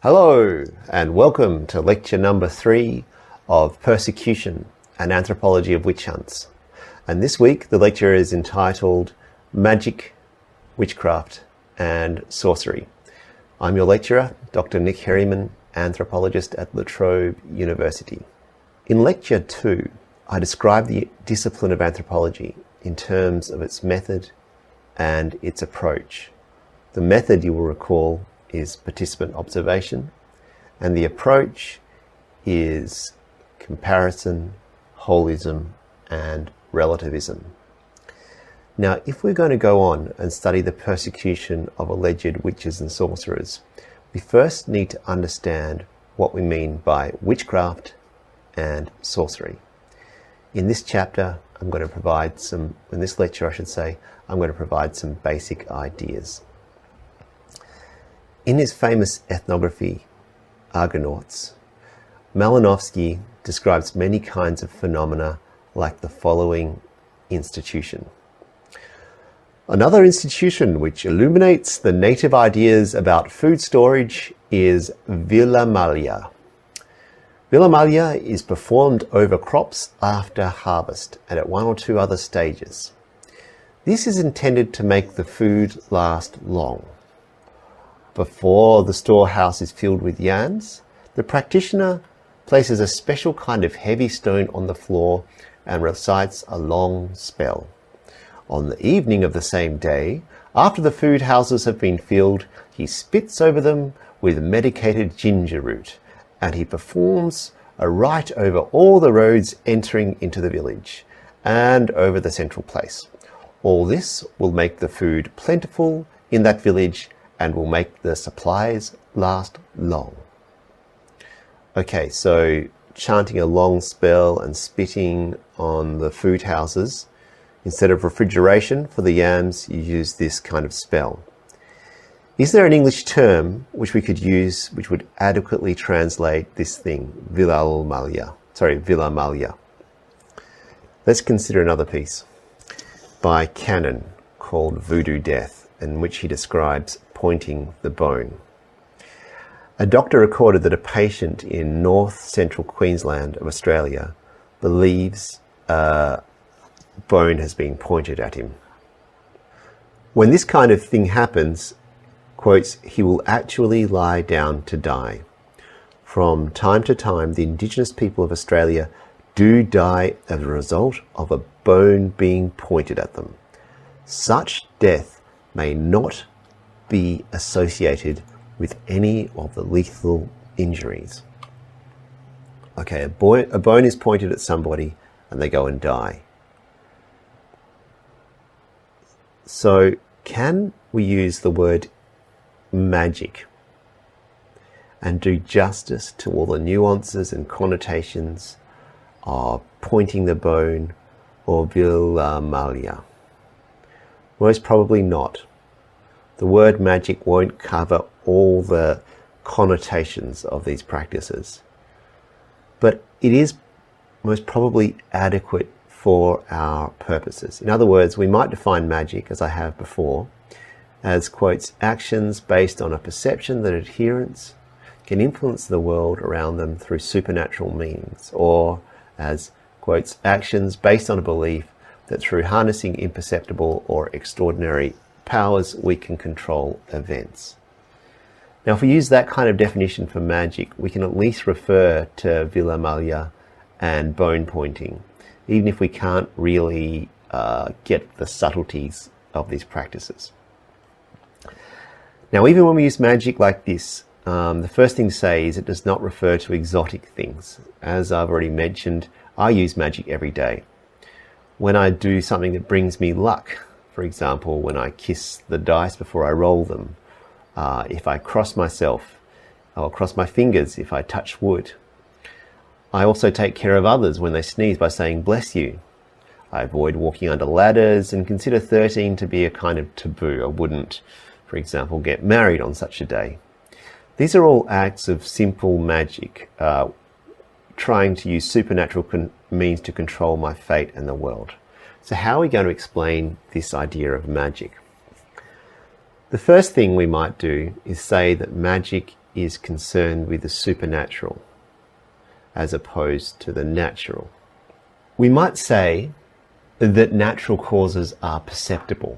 Hello and welcome to lecture number 3 of Persecution and Anthropology of Witch Hunts. And this week the lecture is entitled Magic, Witchcraft and Sorcery. I'm your lecturer, Dr Nick Herriman, anthropologist at Trobe University. In lecture 2, I described the discipline of anthropology in terms of its method and its approach. The method, you will recall, is participant observation, and the approach is comparison, holism, and relativism. Now, if we're going to go on and study the persecution of alleged witches and sorcerers, we first need to understand what we mean by witchcraft and sorcery. In this chapter, in this lecture I should say, I'm going to provide some basic ideas. In his famous ethnography, Argonauts, Malinowski describes many kinds of phenomena like the following institution. Another institution which illuminates the native ideas about food storage is Villamalia. Villamalia is performed over crops after harvest and at one or two other stages. This is intended to make the food last long. Before the storehouse is filled with yams, the practitioner places a special kind of heavy stone on the floor and recites a long spell. On the evening of the same day, after the food houses have been filled, he spits over them with medicated ginger root, and he performs a rite over all the roads entering into the village and over the central place. All this will make the food plentiful in that village and will make the supplies last long. Okay, so chanting a long spell and spitting on the food houses. Instead of refrigeration for the yams, you use this kind of spell. Is there an English term which we could use which would adequately translate this thing, Villamalia? Let's consider another piece by Cannon called Voodoo Death, in which he describes pointing the bone. A doctor recorded that a patient in north central Queensland of Australia believes a bone has been pointed at him. When this kind of thing happens, quotes, he will actually lie down to die. From time to time, the Indigenous people of Australia do die as a result of a bone being pointed at them. Such death may not be associated with any of the lethal injuries. Okay, a bone is pointed at somebody and they go and die. So can we use the word magic and do justice to all the nuances and connotations of pointing the bone or Villamalia? Most probably not. The word magic won't cover all the connotations of these practices, but it is most probably adequate for our purposes. In other words, we might define magic, as I have before, as, quotes, actions based on a perception that adherents can influence the world around them through supernatural means, or as, quotes, actions based on a belief that through harnessing imperceptible or extraordinary powers we can control events. Now, if we use that kind of definition for magic, we can at least refer to Villamalia and bone pointing, even if we can't really get the subtleties of these practices. Now, even when we use magic like this, the first thing to say is it does not refer to exotic things. As I've already mentioned, I use magic every day. When I do something that brings me luck, for example, when I kiss the dice before I roll them, if I cross myself, I'll cross my fingers if I touch wood. I also take care of others when they sneeze by saying, bless you. I avoid walking under ladders and consider 13 to be a kind of taboo. I wouldn't, for example, get married on such a day. These are all acts of simple magic, trying to use supernatural means to control my fate and the world. So how are we going to explain this idea of magic? The first thing we might do is say that magic is concerned with the supernatural as opposed to the natural. We might say that natural causes are perceptible.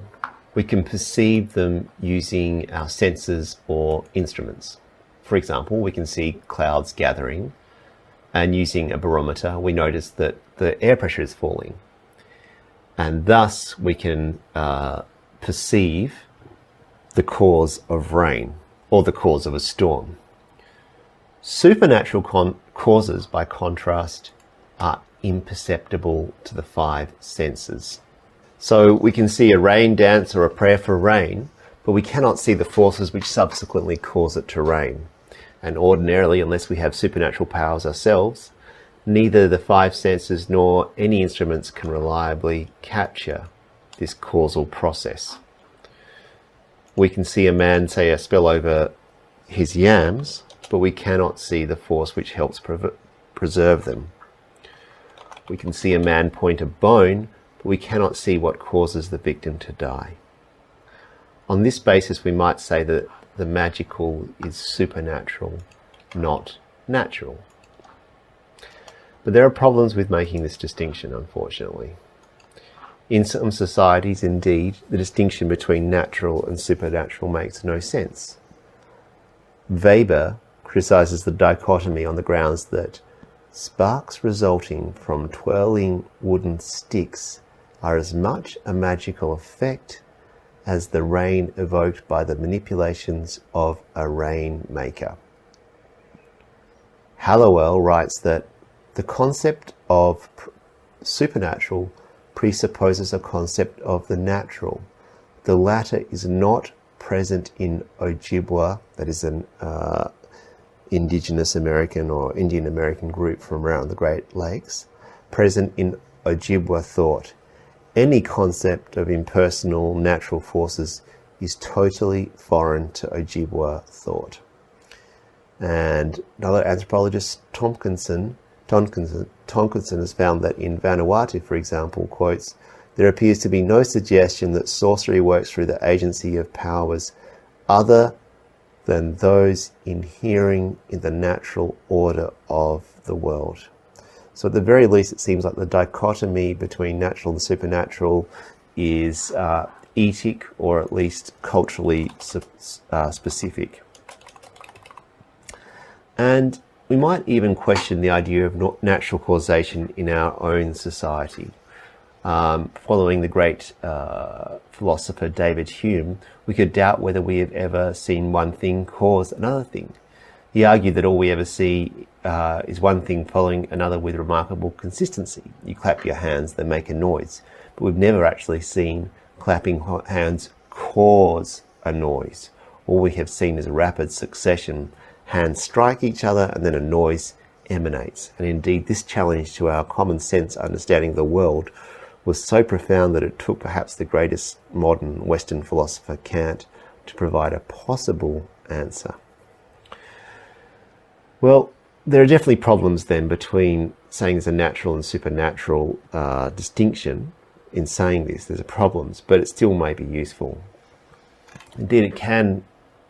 We can perceive them using our senses or instruments. For example, we can see clouds gathering, and using a barometer we notice that the air pressure is falling, and thus we can perceive the cause of rain or the cause of a storm. Supernatural causes, by contrast, are imperceptible to the five senses. So we can see a rain dance or a prayer for rain, but we cannot see the forces which subsequently cause it to rain. And ordinarily, unless we have supernatural powers ourselves, neither the five senses nor any instruments can reliably capture this causal process. We can see a man say a spell over his yams, but we cannot see the force which helps preserve them. We can see a man point a bone, but we cannot see what causes the victim to die. On this basis, we might say that the magical is supernatural, not natural. But there are problems with making this distinction, unfortunately. In some societies, indeed, the distinction between natural and supernatural makes no sense. Weber criticizes the dichotomy on the grounds that sparks resulting from twirling wooden sticks are as much a magical effect as the rain evoked by the manipulations of a rainmaker. Hallowell writes that the concept of supernatural presupposes a concept of the natural. The latter is not present in Ojibwa, that is an indigenous American or Indian American group from around the Great Lakes, present in Ojibwa thought. Any concept of impersonal natural forces is totally foreign to Ojibwa thought. And another anthropologist, Tonkinson has found that in Vanuatu, for example, quotes, there appears to be no suggestion that sorcery works through the agency of powers other than those inhering in the natural order of the world. So at the very least, it seems like the dichotomy between natural and supernatural is etic, or at least culturally specific. And we might even question the idea of natural causation in our own society. Following the great philosopher David Hume, we could doubt whether we have ever seen one thing cause another thing. He argued that all we ever see is one thing following another with remarkable consistency. You clap your hands, they make a noise. But we've never actually seen clapping hands cause a noise. All we have seen is a rapid succession. Hands strike each other and then a noise emanates. And indeed, this challenge to our common sense understanding of the world was so profound that it took perhaps the greatest modern Western philosopher, Kant, to provide a possible answer. Well, there are definitely problems then between saying there's a natural and supernatural distinction in saying this. There's problems, but it still may be useful. Indeed, it can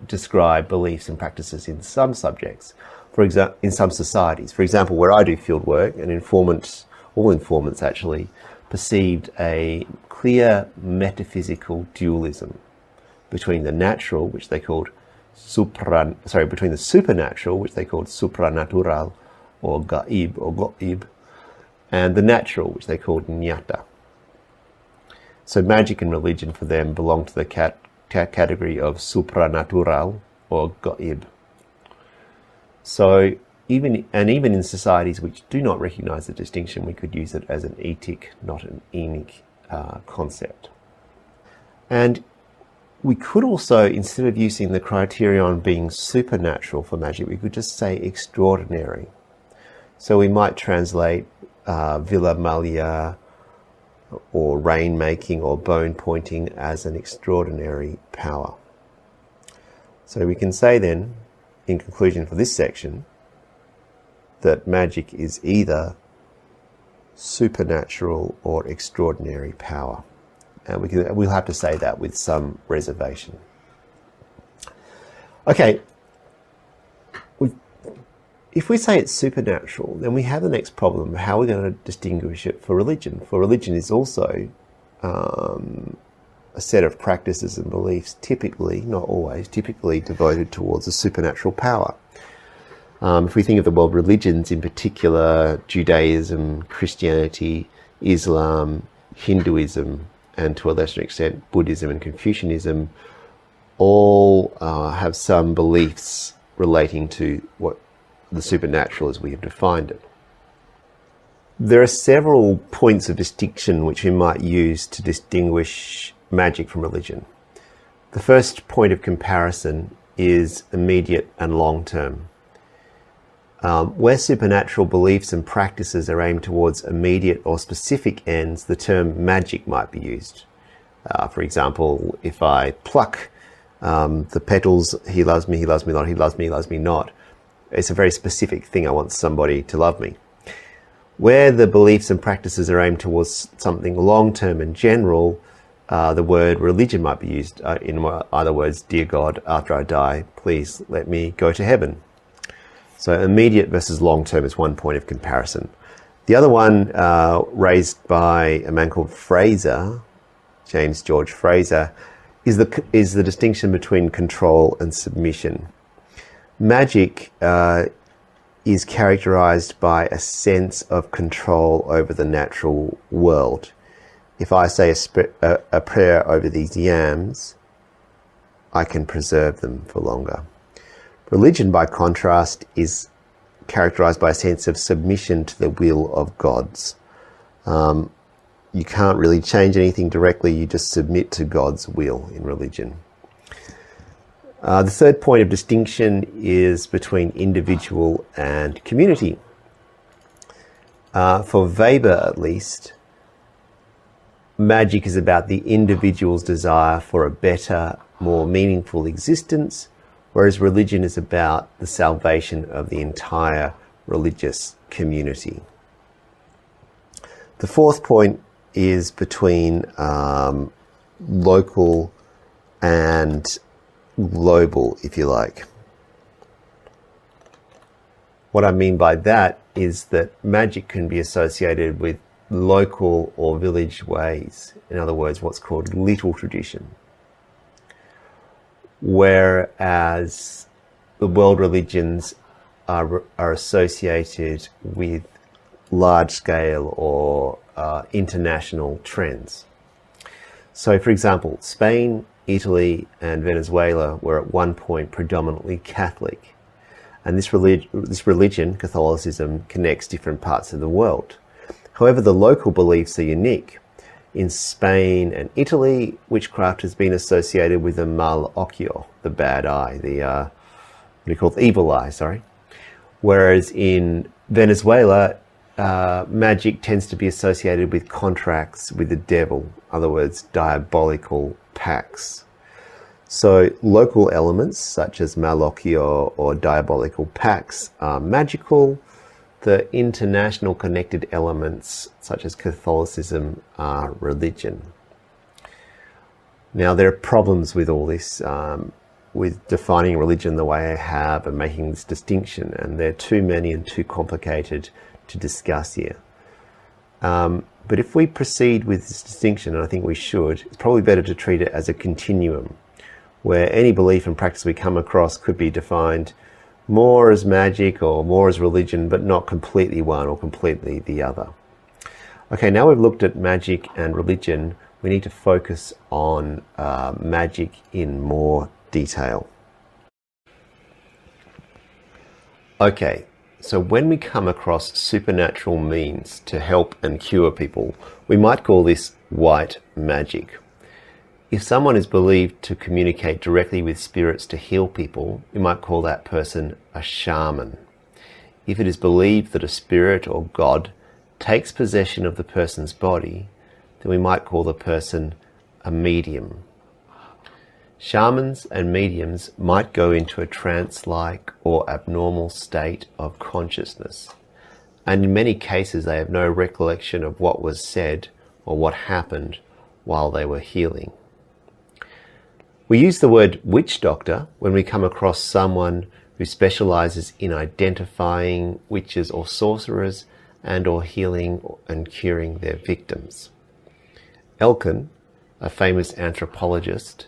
describe beliefs and practices in some subjects, for example, in some societies. For example, where I do field work, all informants actually perceived a clear metaphysical dualism between the natural, which they called between the supernatural, which they called supranatural, or go'ib, and the natural, which they called nyata. So magic and religion for them belong to the category of supranatural, or go'ib. So even in societies which do not recognize the distinction, we could use it as an etic, not an emic concept. And we could also, instead of using the criterion being supernatural for magic, we could just say extraordinary. So we might translate Villa Malia or rain making or bone pointing as an extraordinary power. So we can say then, in conclusion for this section, that magic is either supernatural or extraordinary power. And we'll have to say that with some reservation. Okay, If we say it's supernatural, then we have the next problem. How are we going to distinguish it for religion? For religion is also a set of practices and beliefs, typically, not always, typically devoted towards a supernatural power. If we think of the world religions, in particular Judaism, Christianity, Islam, Hinduism, and to a lesser extent Buddhism and Confucianism, all have some beliefs relating to what the supernatural as we have defined it. There are several points of distinction which we might use to distinguish magic from religion. The first point of comparison is immediate and long-term. Where supernatural beliefs and practices are aimed towards immediate or specific ends, the term magic might be used. For example, if I pluck the petals, he loves me not, he loves me not. It's a very specific thing. I want somebody to love me. Where the beliefs and practices are aimed towards something long-term and general, the word religion might be used. In other words, dear God, after I die, please let me go to heaven. So immediate versus long-term is one point of comparison. The other one, raised by a man called Fraser, James George Fraser, is the distinction between control and submission. Magic is characterized by a sense of control over the natural world. If I say a prayer over these yams, I can preserve them for longer. Religion, by contrast, is characterized by a sense of submission to the will of gods. You can't really change anything directly, you just submit to God's will in religion. The third point of distinction is between individual and community. For Weber, at least, magic is about the individual's desire for a better, more meaningful existence, whereas religion is about the salvation of the entire religious community. The fourth point is between local and global, if you like. What I mean by that is that magic can be associated with local or village ways. In other words, what's called little tradition. Whereas the world religions are associated with large-scale or international trends. So, for example, Spain, Italy and Venezuela were at one point predominantly Catholic. And this religion, Catholicism, connects different parts of the world. However, the local beliefs are unique. In Spain and Italy, witchcraft has been associated with the mal occhio, the bad eye, the evil eye, sorry. Whereas in Venezuela, magic tends to be associated with contracts with the devil, in other words, diabolical pacts. So local elements such as malocchio or diabolical pacts are magical. The international connected elements such as Catholicism are religion. Now there are problems with all this, with defining religion the way I have and making this distinction, and they're too many and too complicated to discuss here. But if we proceed with this distinction, and I think we should, it's probably better to treat it as a continuum, where any belief and practice we come across could be defined more as magic or more as religion, but not completely one or completely the other. Okay, now we've looked at magic and religion, we need to focus on magic in more detail. Okay. So when we come across supernatural means to help and cure people, we might call this white magic. If someone is believed to communicate directly with spirits to heal people, we might call that person a shaman. If it is believed that a spirit or God takes possession of the person's body, then we might call the person a medium. Shamans and mediums might go into a trance-like or abnormal state of consciousness, and in many cases they have no recollection of what was said or what happened while they were healing. We use the word witch doctor when we come across someone who specializes in identifying witches or sorcerers and or healing and curing their victims. Elkin, a famous anthropologist,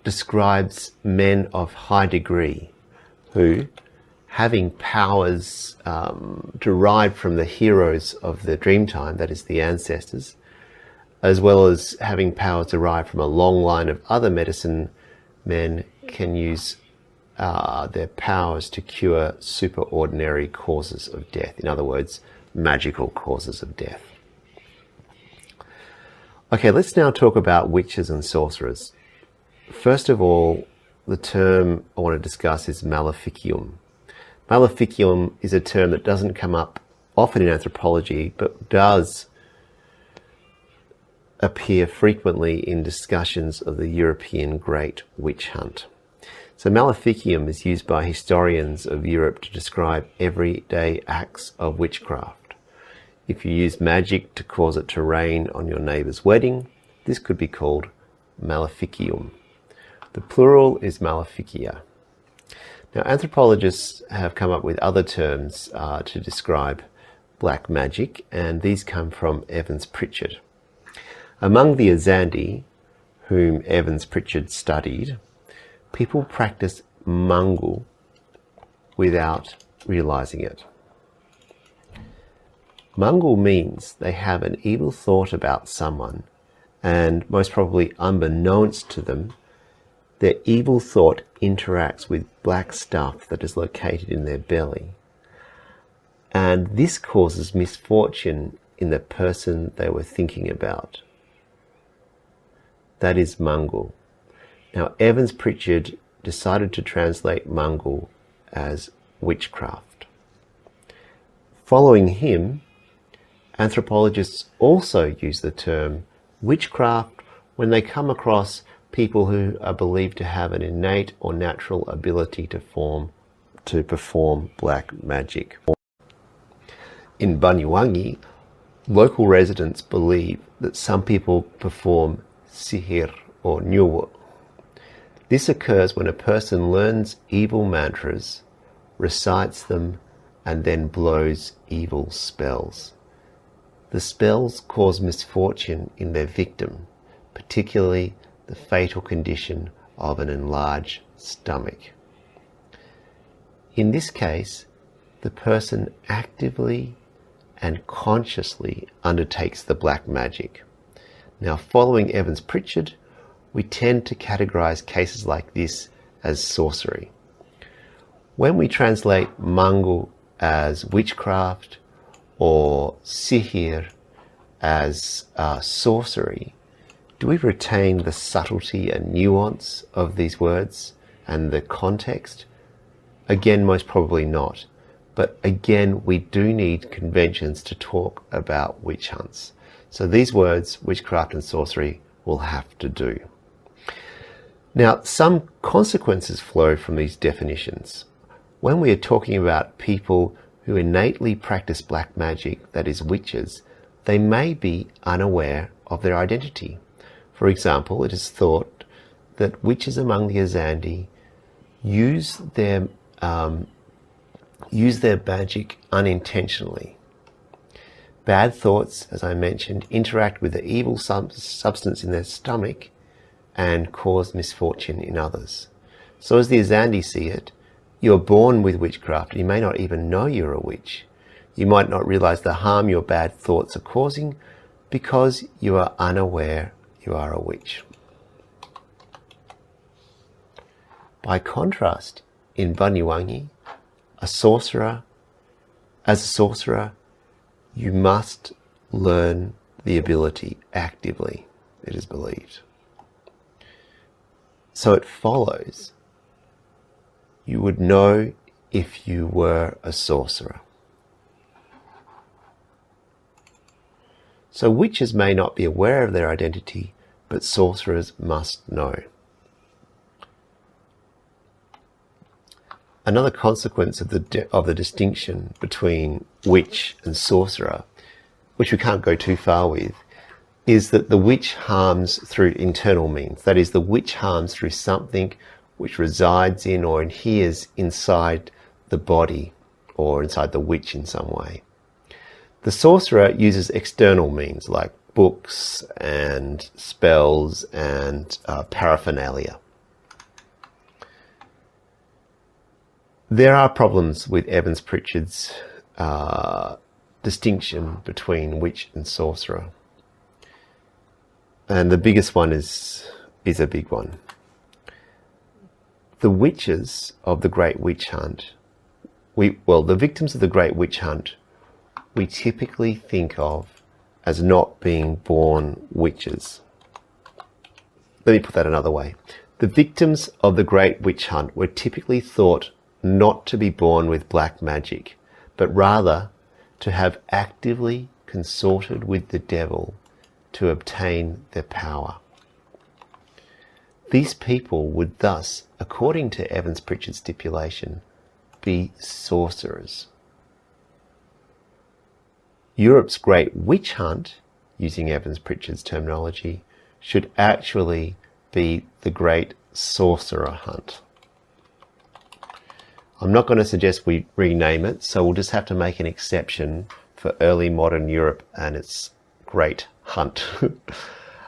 describes men of high degree who, having powers derived from the heroes of the Dreamtime, that is the ancestors, as well as having powers derived from a long line of other medicine men, can use their powers to cure superordinary causes of death. In other words, magical causes of death. Okay, let's now talk about witches and sorcerers. First of all, the term I want to discuss is maleficium. Maleficium is a term that doesn't come up often in anthropology, but does appear frequently in discussions of the European Great Witch Hunt. So maleficium is used by historians of Europe to describe everyday acts of witchcraft. If you use magic to cause it to rain on your neighbour's wedding, this could be called maleficium. The plural is maleficia. Now, anthropologists have come up with other terms to describe black magic, and these come from Evans Pritchard. Among the Azandi, whom Evans Pritchard studied, people practice mangu without realizing it. Mangu means they have an evil thought about someone, and most probably unbeknownst to them, their evil thought interacts with black stuff that is located in their belly. And this causes misfortune in the person they were thinking about. That is mangu. Now, Evans Pritchard decided to translate mangu as witchcraft. Following him, anthropologists also use the term witchcraft when they come across people who are believed to have an innate or natural ability to perform black magic. In Banyuwangi, local residents believe that some people perform sihir or nyuwa. This occurs when a person learns evil mantras, recites them, and then blows evil spells. The spells cause misfortune in their victim, particularly the fatal condition of an enlarged stomach. In this case, the person actively and consciously undertakes the black magic. Now, following Evans Pritchard, we tend to categorize cases like this as sorcery. When we translate mangu as witchcraft or sihir as sorcery, do we retain the subtlety and nuance of these words and the context? Again, most probably not. But again, we do need conventions to talk about witch hunts. So these words, witchcraft and sorcery, will have to do. Now, some consequences flow from these definitions. When we are talking about people who innately practice black magic, that is witches, they may be unaware of their identity. For example, it is thought that witches among the Azandi use their magic unintentionally. Bad thoughts, as I mentioned, interact with the evil substance in their stomach and cause misfortune in others. So as the Azandi see it, you're born with witchcraft and you may not even know you're a witch. You might not realize the harm your bad thoughts are causing because you are unaware you are a witch. By contrast, in Banyuwangi, as a sorcerer, you must learn the ability actively, it is believed. So it follows you would know if you were a sorcerer. So witches may not be aware of their identity, but sorcerers must know. Another consequence of the distinction between witch and sorcerer, which we can't go too far with, is that the witch harms through internal means. That is, the witch harms through something which resides in or adheres inside the body or inside the witch in some way. The sorcerer uses external means like books and spells and paraphernalia. There are problems with Evans Pritchard's distinction between witch and sorcerer. And the biggest one is a big one. The witches of the Great Witch Hunt, the victims of the Great Witch Hunt, we typically think of as not being born witches. Let me put that another way. The victims of the Great Witch Hunt were typically thought not to be born with black magic, but rather to have actively consorted with the devil to obtain their power. These people would thus, according to Evans Pritchard's stipulation, be sorcerers. Europe's Great Witch Hunt, using Evans Pritchard's terminology, should actually be the Great Sorcerer Hunt. I'm not going to suggest we rename it, so we'll just have to make an exception for early modern Europe and its Great Hunt.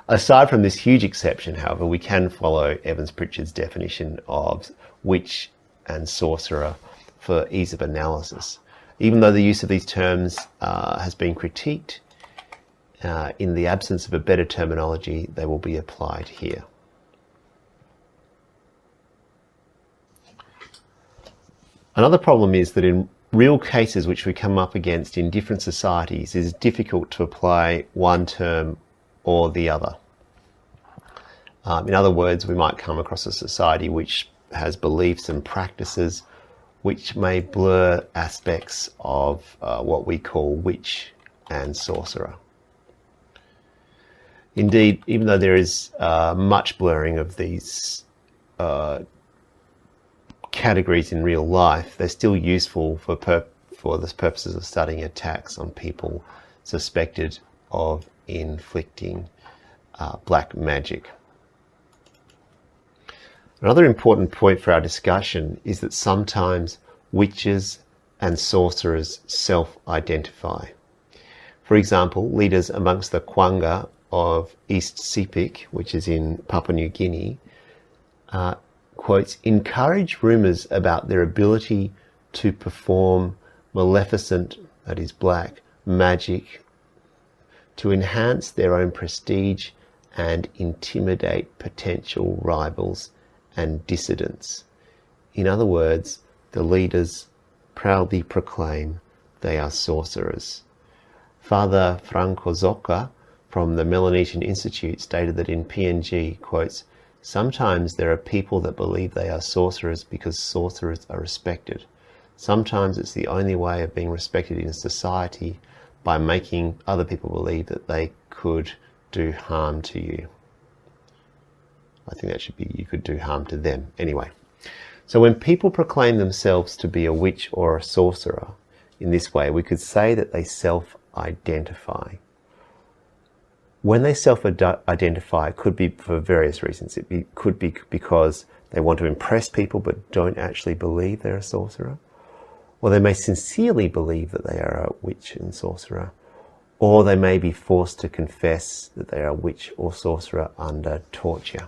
Aside from this huge exception, however, we can follow Evans Pritchard's definition of witch and sorcerer for ease of analysis. Even though the use of these terms has been critiqued, in the absence of a better terminology, they will be applied here. Another problem is that in real cases which we come up against in different societies, it is difficult to apply one term or the other. In other words, we might come across a society which has beliefs and practices which may blur aspects of what we call witch and sorcerer. Indeed, even though there is much blurring of these categories in real life, they're still useful for the purposes of studying attacks on people suspected of inflicting black magic. Another important point for our discussion is that sometimes witches and sorcerers self-identify. For example, leaders amongst the Kwanga of East Sepik, which is in Papua New Guinea, quotes, encourage rumours about their ability to perform maleficent, that is black, magic, to enhance their own prestige and intimidate potential rivals and dissidents. In other words, the leaders proudly proclaim they are sorcerers. Father Franco Zocca from the Melanesian Institute stated that in PNG, quotes, sometimes there are people that believe they are sorcerers because sorcerers are respected. Sometimes it's the only way of being respected in a society, by making other people believe that they could do harm to you. I think that should be, you could do harm to them. Anyway, so when people proclaim themselves to be a witch or a sorcerer in this way, we could say that they self-identify. When they self-identify, it could be for various reasons. It could be because they want to impress people but don't actually believe they're a sorcerer. Or they may sincerely believe that they are a witch and sorcerer. Or they may be forced to confess that they are a witch or sorcerer under torture.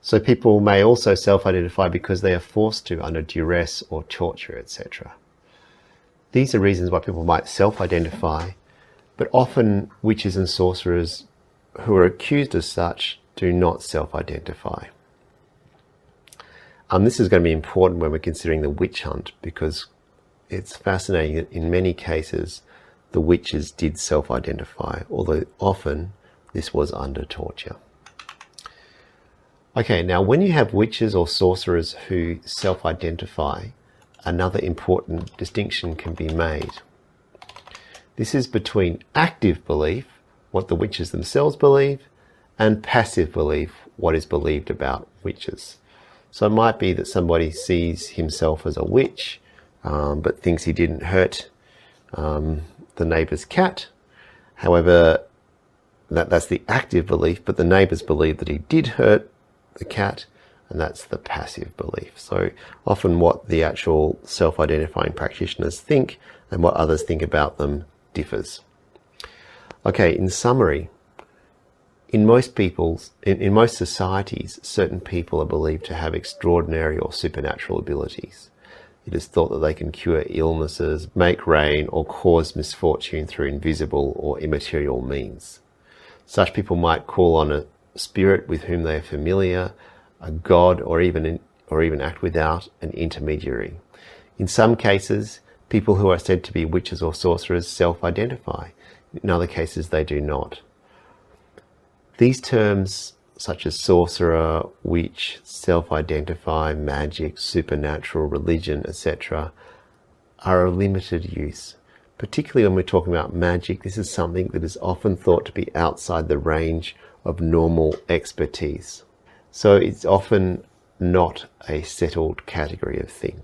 So people may also self-identify because they are forced to under duress or torture, etc. These are reasons why people might self-identify, but often witches and sorcerers who are accused as such do not self-identify. This is going to be important when we're considering the witch hunt, because it's fascinating that in many cases the witches did self-identify, although often this was under torture. Okay, now when you have witches or sorcerers who self-identify, another important distinction can be made. This is between active belief, what the witches themselves believe, and passive belief, what is believed about witches. So it might be that somebody sees himself as a witch, but thinks he didn't hurt the neighbour's cat. However, that's the active belief, but the neighbours believe that he did hurt the cat, and that's the passive belief. So often what the actual self-identifying practitioners think and what others think about them differs. Okay, in summary, in most societies, certain people are believed to have extraordinary or supernatural abilities. It is thought that they can cure illnesses, make rain, or cause misfortune through invisible or immaterial means. Such people might call on a spirit with whom they are familiar, a god, or even act without an intermediary. In some cases, people who are said to be witches or sorcerers self-identify. In other cases, they do not. These terms, such as sorcerer, witch, self-identify, magic, supernatural, religion, etc., are of limited use. Particularly when we're talking about magic, this is something that is often thought to be outside the range of normal expertise. So it's often not a settled category of thing.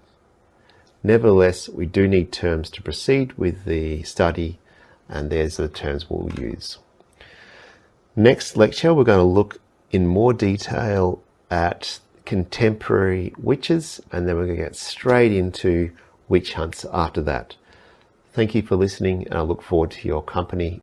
Nevertheless, we do need terms to proceed with the study, and there's the terms we'll use. Next lecture, we're going to look in more detail at contemporary witches, and then we're going to get straight into witch hunts after that. Thank you for listening, and I look forward to your company